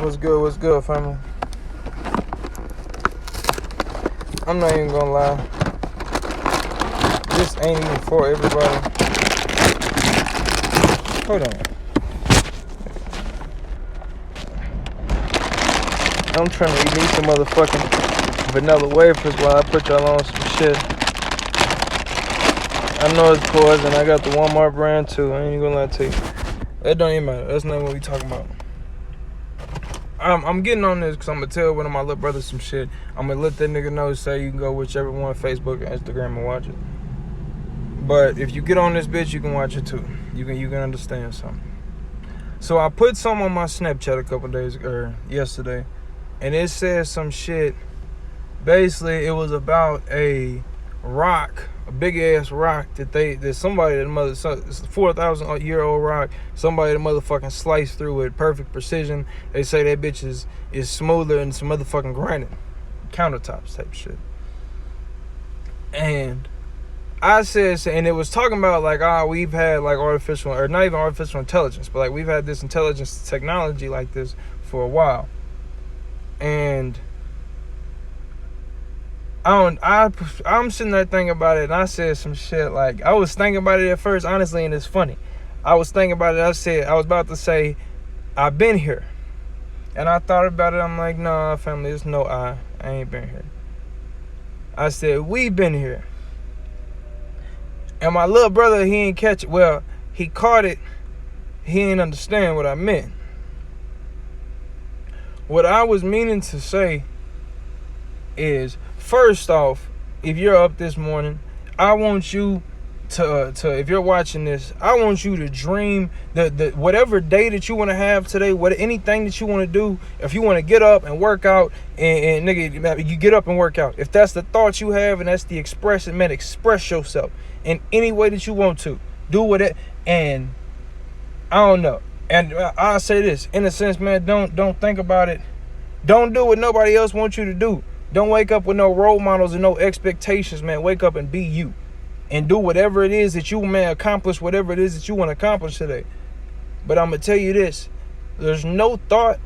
What's good, family? I'm not even gonna lie. This ain't even for everybody. Hold on. I'm trying to eat some motherfucking vanilla wafers while I put y'all on some shit. I know it's poison. I got the Walmart brand too. I ain't even gonna lie to you. That don't even matter. That's not what we talking about. I'm getting on this because I'm going to tell one of my little brothers some shit. I'm going to let that nigga know, say you can go whichever one, Facebook and Instagram, and watch it. But if you get on this bitch, you can watch it too. You can understand something. So I put some on my Snapchat a couple days ago, yesterday, and it says some shit. Basically, it was about a rock, a big ass rock that somebody, it's a 4,000-year-old rock. Somebody that motherfucking sliced through with perfect precision. They say that bitch is smoother than some motherfucking granite countertops type shit. And I said, and it was talking about like, we've had like artificial, or not even artificial intelligence, but like we've had this intelligence technology like this for a while. And I'm sitting there thinking about it, and I said some shit like, I was thinking about it at first, honestly, and it's funny. I was thinking about it, I was about to say, I've been here. And I thought about it, I'm like, nah, family, there's no I ain't been here. I said, we've been here. And my little brother, he ain't catch it. Well, he caught it, he ain't understand what I meant. What I was meaning to say is, first off, if you're up this morning, I want you to if you're watching this, I want you to dream the whatever day that you want to have today, anything that you want to do. If you want to get up and work out, and nigga, you get up and work out. If that's the thought you have and that's the expression, man, express yourself in any way that you want to. Do with it, and I don't know. And I'll say this, in a sense, man, don't think about it. Don't do what nobody else wants you to do. Don't wake up with no role models and no expectations, man. Wake up and be you. And do whatever it is that you, man, accomplish whatever it is that you want to accomplish today. But I'm going to tell you this. There's no thought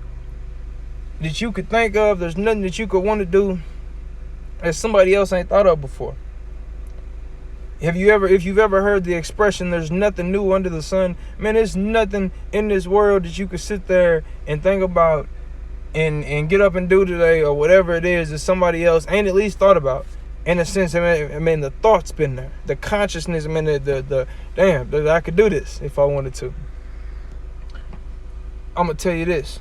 that you could think of. There's nothing that you could want to do that somebody else ain't thought of before. If you've ever heard the expression, there's nothing new under the sun, man, there's nothing in this world that you could sit there and think about and get up and do today, or whatever it is that somebody else ain't at least thought about. In a sense, I mean, the thought's been there, the consciousness, I mean, the damn, that I could do this if I wanted to. I'm gonna tell you this.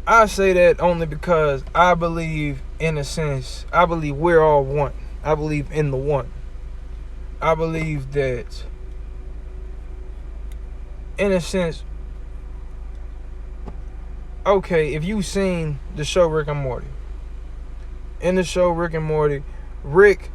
I say that only because I believe, in a sense, I believe we're all one. I believe in the one. I believe that, in a sense, okay, if you've seen the show Rick and Morty, in the show Rick and Morty, Rick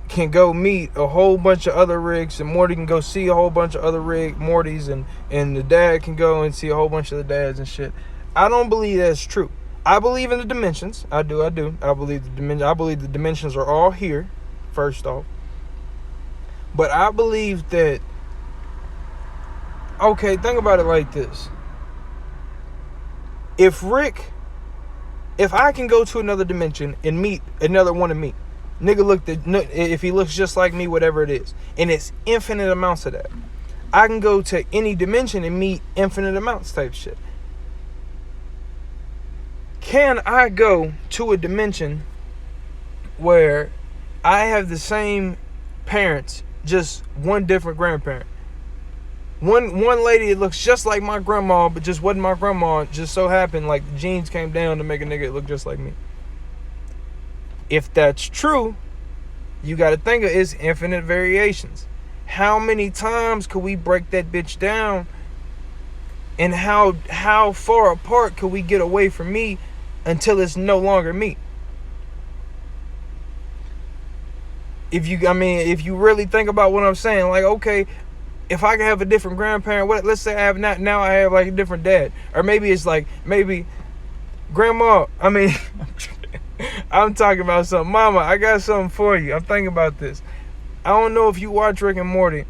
can go meet a whole bunch of other Ricks, and Morty can go see a whole bunch of other Mortys, and the dad can go and see a whole bunch of the dads and shit. I don't believe that's true. I believe in the dimensions. I do. I believe the dimensions are all here, first off. But I believe that, okay, think about it like this. If I can go to another dimension and meet another one of me, if he looks just like me, whatever it is, and it's infinite amounts of that, I can go to any dimension and meet infinite amounts type shit. Can I go to a dimension where I have the same parents, just one different grandparent? One lady that looks just like my grandma, but just wasn't my grandma. Just so happened like the genes came down to make a nigga look just like me. If that's true, you got to think of it's infinite variations. How many times could we break that bitch down? And how far apart could we get away from me until it's no longer me? If you really think about what I'm saying, like, okay, if I can have a different grandparent, let's say I have now I have like a different dad. Or maybe it's like, maybe grandma, I'm talking about something. Mama, I got something for you. I'm thinking about this. I don't know if you watch Rick and Morty,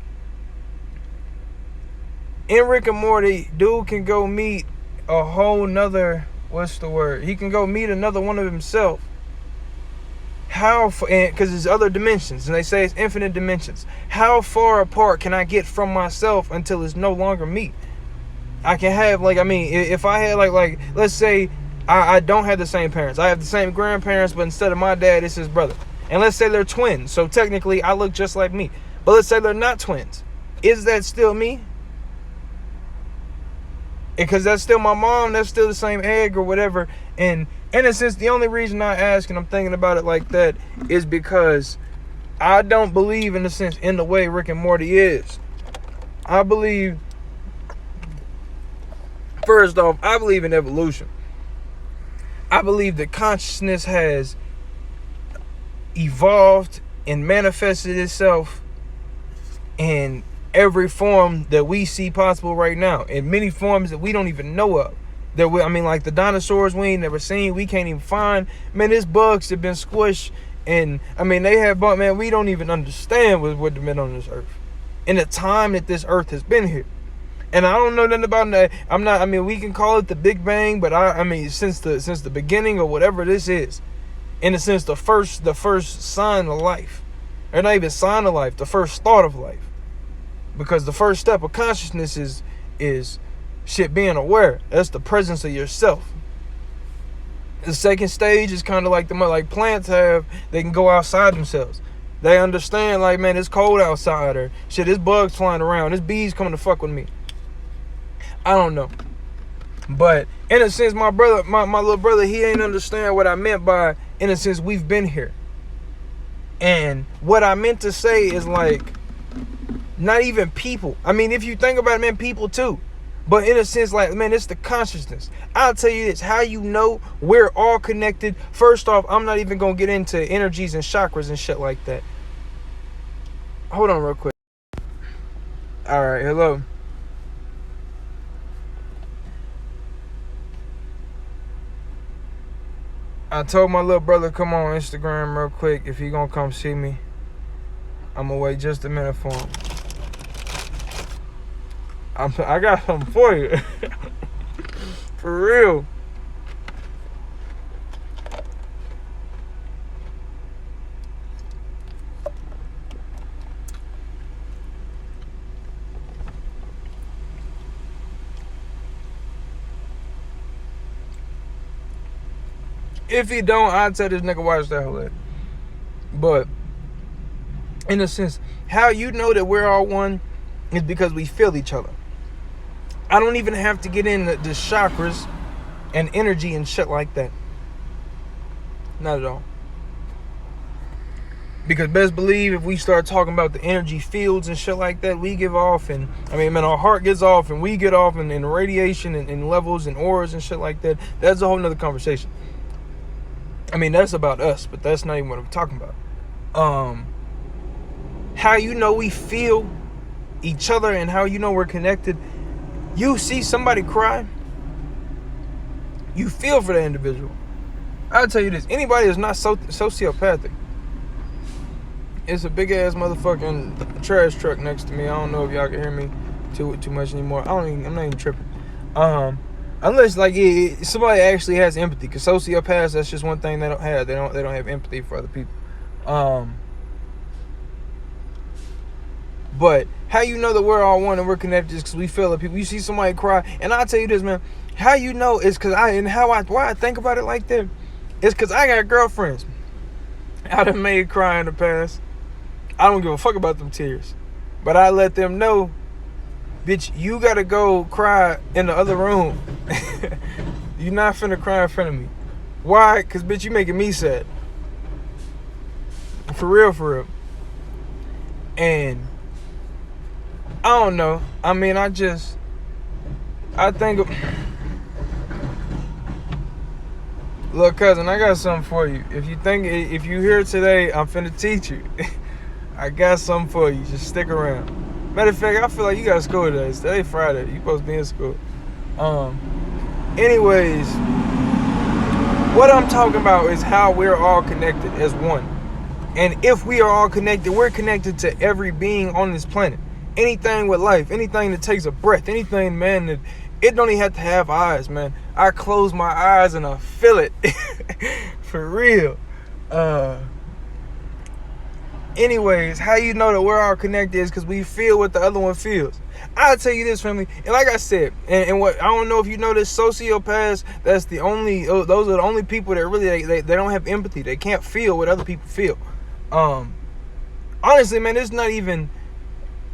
In Rick and Morty, dude can go meet a whole nother, what's the word? He can go meet another one of himself. How, because there's other dimensions, and they say it's infinite dimensions. How far apart can I get from myself until it's no longer me? I can have, like, I mean, if I had, like let's say I don't have the same parents. I have the same grandparents, but instead of my dad, it's his brother. And let's say they're twins, so technically I look just like me. But let's say they're not twins. Is that still me? Because that's still my mom, that's still the same egg or whatever. And in a sense, the only reason I ask and I'm thinking about it like that is because I don't believe, in a sense, in the way Rick and Morty is. I believe, first off, I believe in evolution. I believe that consciousness has evolved and manifested itself in every form that we see possible right now, in many forms that we don't even know of. Like the dinosaurs we ain't never seen, we can't even find. Man, there's bugs that been squished, and they have bugs, man, we don't even understand what been on this earth in the time that this earth has been here. And I don't know nothing about that. We can call it the Big Bang, but since the beginning or whatever this is, in a sense, the first sign of life, or not even sign of life, the first thought of life. Because the first step of consciousness is shit, being aware. That's the presence of yourself. The second stage is kind of like plants have. They can go outside themselves. They understand, like, man, it's cold outside, or shit, there's bugs flying around, there's bees coming to fuck with me. I don't know. But in a sense, my little brother, he ain't understand what I meant by, in a sense, we've been here. And what I meant to say is, like, not even people. If you think about it, man, people too. But in a sense, like, man, it's the consciousness. I'll tell you this, how you know we're all connected. First off, I'm not even going to get into energies and chakras and shit like that. Hold on real quick. All right, hello. I told my little brother come on Instagram real quick if he gonna come see me. I'm gonna wait just a minute for him. I got something for you. For real. If he don't, I'd tell this nigga watch that whole. But in a sense, how you know that we're all one is because we feel each other. I don't even have to get into the chakras and energy and shit like that. Not at all. Because best believe if we start talking about the energy fields and shit like that, we give off, and our heart gets off and we get off, and radiation and levels and auras and shit like that. That's a whole nother conversation. That's about us, but that's not even what I'm talking about. How you know we feel each other and how you know we're connected. You see somebody cry, you feel for that individual. I'll tell you this, anybody that's not sociopathic, it's a big ass motherfucking trash truck next to me. I don't know if y'all can hear me too much anymore. I'm not even tripping. Unless like somebody actually has empathy, because sociopaths, that's just one thing they don't have. They don't have empathy for other people. But how you know that we're all one and we're connected is because we feel it. People, you see somebody cry, and I'll tell you this, man. How you know is because why I think about it like that is because I got girlfriends I done made cry in the past. I don't give a fuck about them tears, but I let them know, bitch, you gotta go cry in the other room. You're not finna cry in front of me. Why? Because, bitch, you making me sad. For real. And I don't know. I think, look, cousin, I got something for you. If you here today, I'm finna teach you. I got something for you. Just stick around. Matter of fact, I feel like you got school today. It's today Friday. You supposed to be in school. Anyways, what I'm talking about is how we're all connected as one. And if we are all connected, we're connected to every being on this planet. Anything with life, anything that takes a breath, anything, man, that it don't even have to have eyes, man. I close my eyes and I feel it. For real. Anyways, how you know that we're all connected is because we feel what the other one feels. I'll tell you this, family, and like I said, and what I don't know if you know this, sociopaths, those are the only people that really they don't have empathy. They can't feel what other people feel. Honestly, man, it's not even,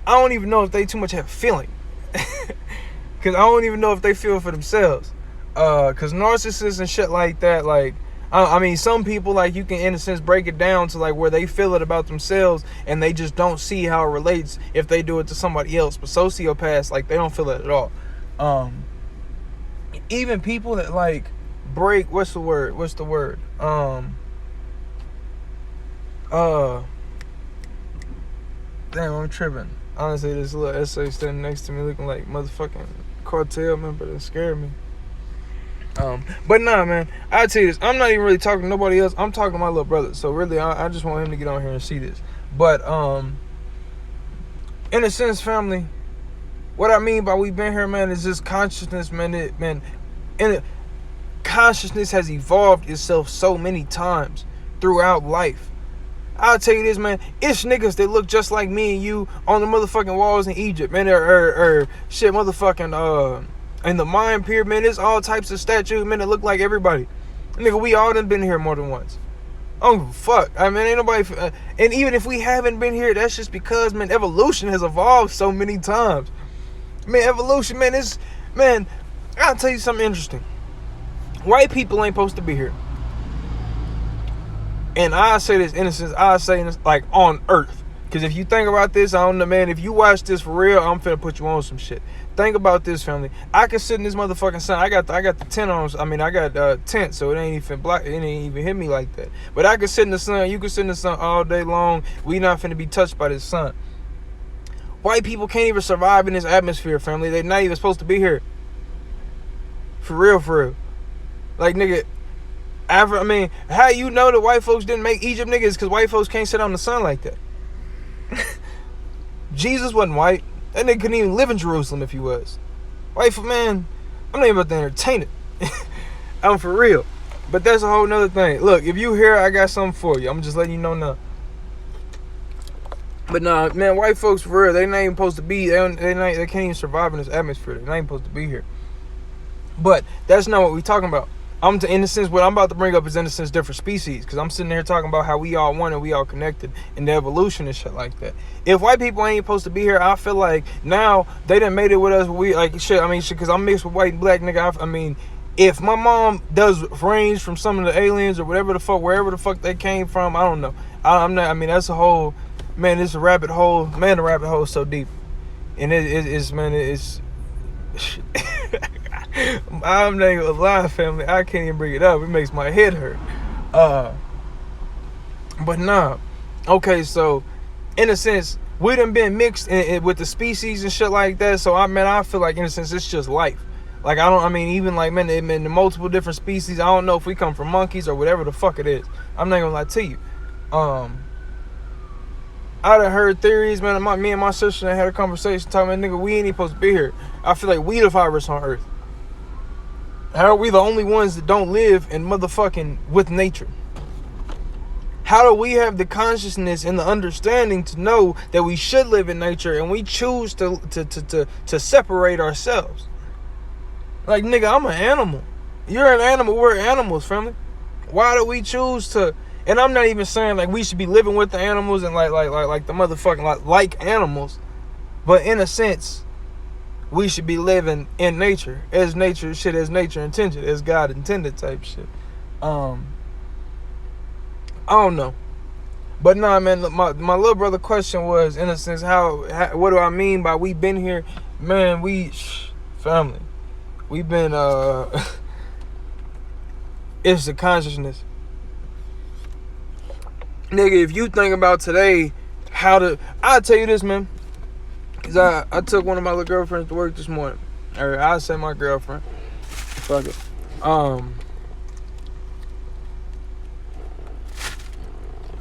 I don't even know if they too much have feeling. Because I don't even know if they feel for themselves. Because narcissists and shit like that, like, I mean, some people, like, you can, in a sense, break it down to, like, where they feel it about themselves and they just don't see how it relates if they do it to somebody else. But sociopaths, like, they don't feel it at all. Even people that, like, break, what's the word? Damn, I'm tripping. Honestly, this little essay standing next to me looking like motherfucking cartel member that scared me. But nah, man, I'll tell you this. I'm not even really talking to nobody else. I'm talking to my little brother. So really, I just want him to get on here and see this. But in a sense, family, what I mean by we been here, man, is just consciousness, man. Consciousness has evolved itself so many times throughout life. I'll tell you this, man. It's niggas that look just like me and you on the motherfucking walls in Egypt, man. Or shit, motherfucking in the Mayan pyramid, man. There's all types of statues, man, that look like everybody. Nigga, we all done been here more than once. I don't give a fuck. I mean, ain't nobody. And even if we haven't been here, that's just because, man, evolution has evolved so many times. Man, evolution, man, is, man. I'll tell you something interesting. White people ain't supposed to be here. And I say this, innocence, I say this like on earth. Because if you think about this, I don't know, man, if you watch this for real, I'm finna put you on some shit. Think about this, family. I can sit in this motherfucking sun. I got the tent on. I mean, I got tent, so it ain't even black. It ain't even hit me like that. But I can sit in the sun. You can sit in the sun all day long. We not finna be touched by this sun. White people can't even survive in this atmosphere, family. They not even supposed to be here. For real. Like, nigga, I mean, how you know that white folks didn't make Egypt, niggas? Because white folks can't sit on the sun like that. Jesus wasn't white. That nigga couldn't even live in Jerusalem if he was. White, man, I'm not even about to entertain it. I'm for real. But that's a whole nother thing. Look, if you here, I got something for you. I'm just letting you know now. But nah, man, white folks for real, they not even supposed to be. They can't even survive in this atmosphere. They not even supposed to be here. But that's not what we talking about. In a sense, what I'm about to bring up is, in a sense, different species. Because I'm sitting here talking about how we all one and we all connected in the evolution and shit like that. If white people ain't supposed to be here, I feel like now they done made it with us. We like shit. I mean, shit, because I'm mixed with white and black, nigga. I mean, if my mom does range from some of the aliens or whatever the fuck, wherever the fuck they came from, I don't know. I'm not. I mean, that's a whole, man. It's a rabbit hole. Man, the rabbit hole is so deep, and it's man, it's. I'm not even gonna lie, family. I can't even bring it up. It makes my head hurt. But nah. Okay, so in a sense, we done been mixed with the species and shit like that. So I feel like, in a sense, it's just life. Like, even like, man, in the multiple different species, I don't know if we come from monkeys or whatever the fuck it is. I'm not gonna lie to you. I done heard theories, man. Me and my sister had a conversation talking about, nigga, we ain't even supposed to be here. I feel like we the virus on Earth. How are we the only ones that don't live in motherfucking with nature? How do we have the consciousness and the understanding to know that we should live in nature and we choose to separate ourselves? Like, nigga, I'm an animal. You're an animal. We're animals, family. Why do we choose to? And I'm not even saying like we should be living with the animals and like the motherfucking like animals, but in a sense, we should be living in nature as nature intended, as God intended type shit. I don't know. But nah, man, my little brother question was, in a sense, what do I mean by we been here? Man, family. We've been, it's the consciousness. Nigga, if you think about today, I'll tell you this, man. Because I took one of my little girlfriends to work this morning. Or I say my girlfriend. Fuck it.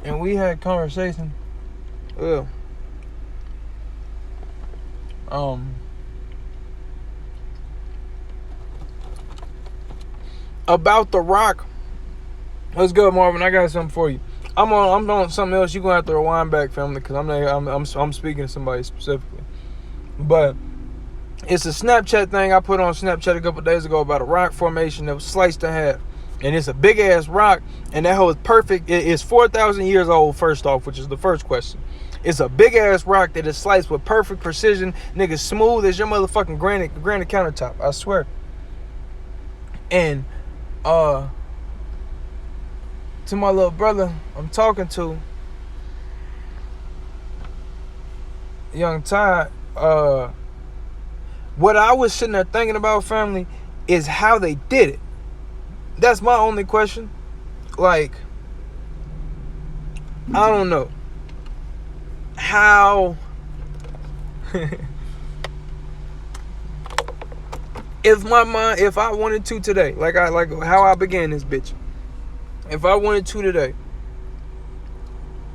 And we had conversation. Well, About The Rock. What's good, Marvin? I got something for you. I'm on something else. You're gonna have to rewind back, family, because I'm speaking to somebody specifically. But it's a Snapchat thing I put on Snapchat a couple days ago about a rock formation that was sliced in half. And it's a big ass rock, and that hole is perfect. It's 4,000 years old, first off, which is the first question. It's a big ass rock that is sliced with perfect precision, nigga, smooth as your motherfucking granite countertop, I swear. And to my little brother I'm talking to, Young Ty, what I was sitting there thinking about, family, is how they did it. That's my only question. Like, I don't know how if I wanted to today, like how I began this bitch, if I wanted to today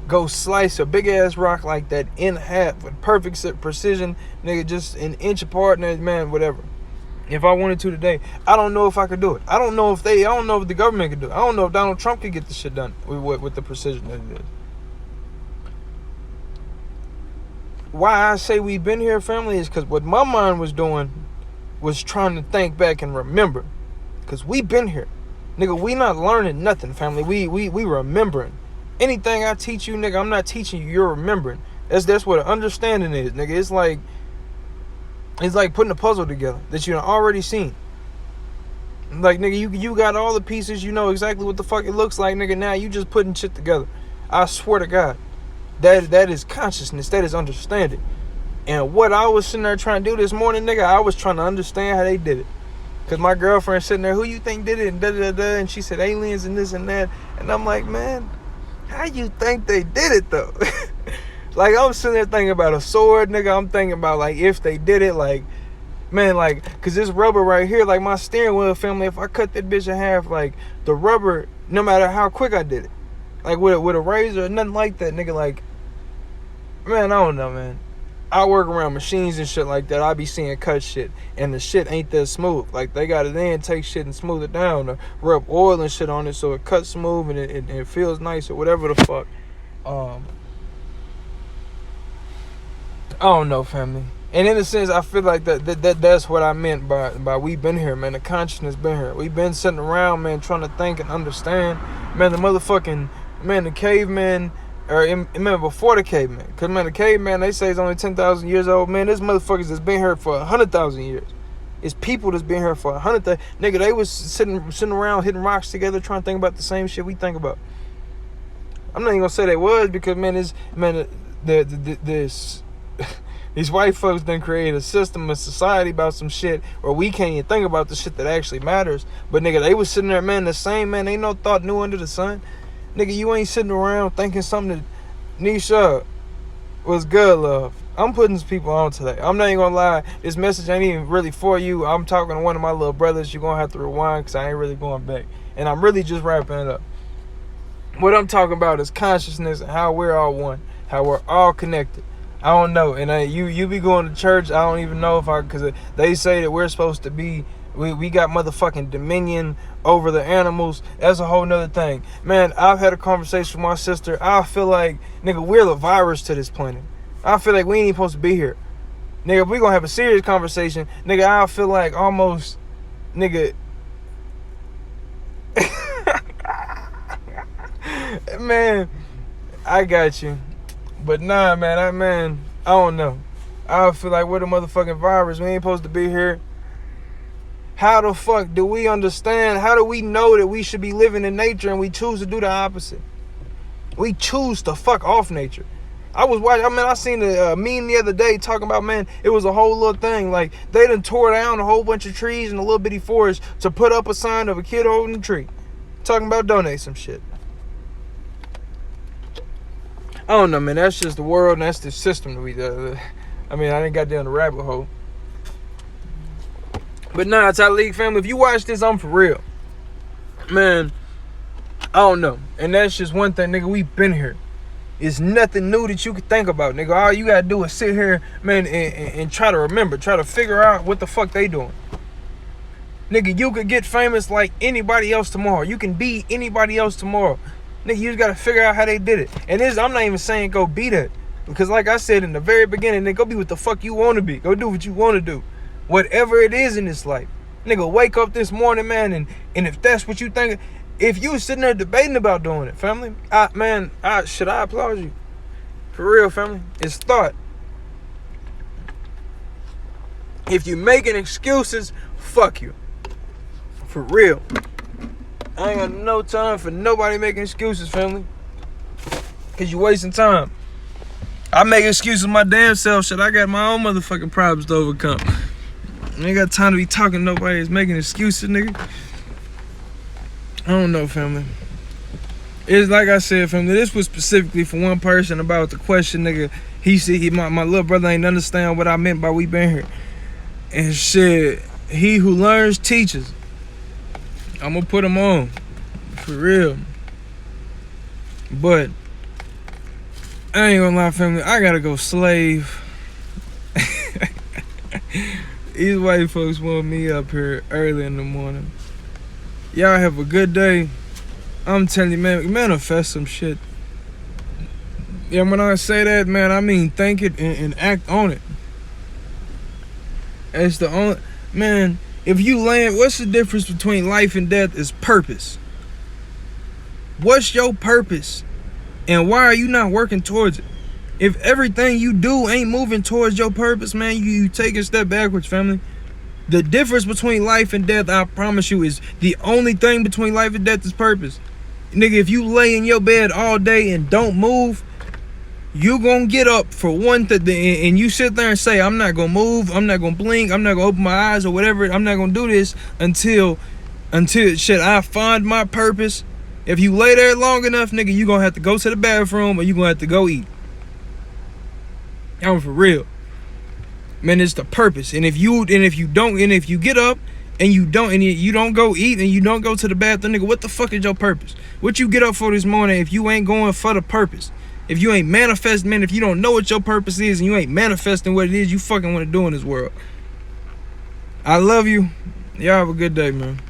go slice a big ass rock like that in half with perfect precision, nigga, just an inch apart, and man, whatever. If I wanted to today, I don't know if I could do it. I don't know if the government could do it. I don't know if Donald Trump could get this shit done with the precision that it is. Why I say we've been here, family, is because what my mind was doing was trying to think back and remember. Because we been here. Nigga, we not learning nothing, family. We remembering. Anything I teach you, nigga, I'm not teaching you, you're remembering. That's what understanding is, nigga. It's like putting a puzzle together that you already seen. Like, nigga, you got all the pieces, you know exactly what the fuck it looks like, nigga. Now you just putting shit together. I swear to God. That is consciousness. That is understanding. And what I was sitting there trying to do this morning, nigga, I was trying to understand how they did it. Because my girlfriend sitting there, who you think did it? And da-da-da-da. And she said aliens and this and that. And I'm like, man, how you think they did it, though? Like, I'm sitting there thinking about a sword, nigga. I'm thinking about, like, if they did it, like, man, like, because this rubber right here, like, my steering wheel, family, if I cut that bitch in half, like, the rubber, no matter how quick I did it, like, with a razor or nothing like that, nigga, like, man, I don't know, man. I work around machines and shit like that. I be seeing cut shit, and the shit ain't that smooth. Like, they gotta then take shit and smooth it down, or rub oil and shit on it so it cuts smooth and it feels nice or whatever the fuck. I don't know, family. And in a sense, I feel like that's what I meant by we been here, man. The consciousness been here. We been sitting around, man, trying to think and understand. Man, the caveman, or before the caveman. Because, man, the caveman, they say is only 10,000 years old. Man, this motherfuckers that's been here for 100,000 years. It's people that's been here for 100,000. Nigga, they was sitting around hitting rocks together trying to think about the same shit we think about. I'm not even going to say they was because, man, these white folks done create a system, a society about some shit where we can't even think about the shit that actually matters. But, nigga, they was sitting there, man, the same, man. Ain't no thought new under the sun. Nigga, you ain't sitting around thinking something that Nisha was good, love. I'm putting these people on today. I'm not even gonna lie. This message ain't even really for you. I'm talking to one of my little brothers. You're gonna have to rewind because I ain't really going back. And I'm really just wrapping it up. What I'm talking about is consciousness and how we're all one. How we're all connected. I don't know. And you be going to church. I don't even know because they say that we're supposed to be, we got motherfucking dominion over the animals. That's a whole nother thing. Man, I've had a conversation with my sister. I feel like, nigga, we're the virus to this planet. I feel like we ain't even supposed to be here. Nigga, if we gonna have a serious conversation, nigga, I feel like almost, nigga, man, I got you. But nah, man, I don't know. I feel like we're the motherfucking virus. We ain't supposed to be here. How the fuck do we understand? How do we know that we should be living in nature and we choose to do the opposite? We choose to fuck off nature. I was watching, I seen a meme the other day talking about, man, it was a whole little thing. Like, they done tore down a whole bunch of trees in a little bitty forest to put up a sign of a kid holding a tree. Talking about donate some shit. I don't know, man. That's just the world and that's the system that we, I didn't got down the rabbit hole. But nah, it's our league family. If you watch this, I'm for real. Man, I don't know. And that's just one thing, nigga. We've been here. It's nothing new that you could think about, nigga. All you gotta do is sit here, man, and try to remember, try to figure out what the fuck they doing. Nigga, you could get famous like anybody else tomorrow. You can be anybody else tomorrow. Nigga, you just gotta figure out how they did it. And this, I'm not even saying go be that. Because like I said in the very beginning, nigga, go be what the fuck you wanna be. Go do what you wanna do. Whatever it is in this life. Nigga, wake up this morning, man, and if that's what you think, if you sitting there debating about doing it, family, I applaud you. For real, family. It's thought. If you making excuses, fuck you. For real. I ain't got no time for nobody making excuses, family. Cause you wasting time. I make excuses my damn self. Shit, I got my own motherfucking problems to overcome. I ain't got time to be talking to nobody that's making excuses, nigga. I don't know, family. It's like I said, family, this was specifically for one person about the question, nigga. He said my little brother ain't understand what I meant by we been here. And shit, he who learns teaches. I'm gonna put him on. For real. But I ain't gonna lie, family, I gotta go slave. These white folks want me up here early in the morning. Y'all have a good day. I'm telling you, man, manifest some shit. Yeah, when I say that, man, I mean think it and act on it. It's the only, man, if you land, what's the difference between life and death is purpose. What's your purpose? And why are you not working towards it? If everything you do ain't moving towards your purpose, man, you take a step backwards, family. The difference between life and death, I promise you, is the only thing between life and death is purpose. Nigga, if you lay in your bed all day and don't move, you gonna get up for one thing and you sit there and say, I'm not gonna move, I'm not gonna blink, I'm not gonna open my eyes or whatever, I'm not gonna do this until shit, I find my purpose. If you lay there long enough, nigga, you gonna have to go to the bathroom or you gonna have to go eat. I'm for real. Man, it's the purpose. And if you get up and you don't go eat and you don't go to the bathroom, nigga, what the fuck is your purpose? What you get up for this morning if you ain't going for the purpose? If you ain't manifesting, man, if you don't know what your purpose is and you ain't manifesting what it is you fucking want to do in this world. I love you. Y'all have a good day, man.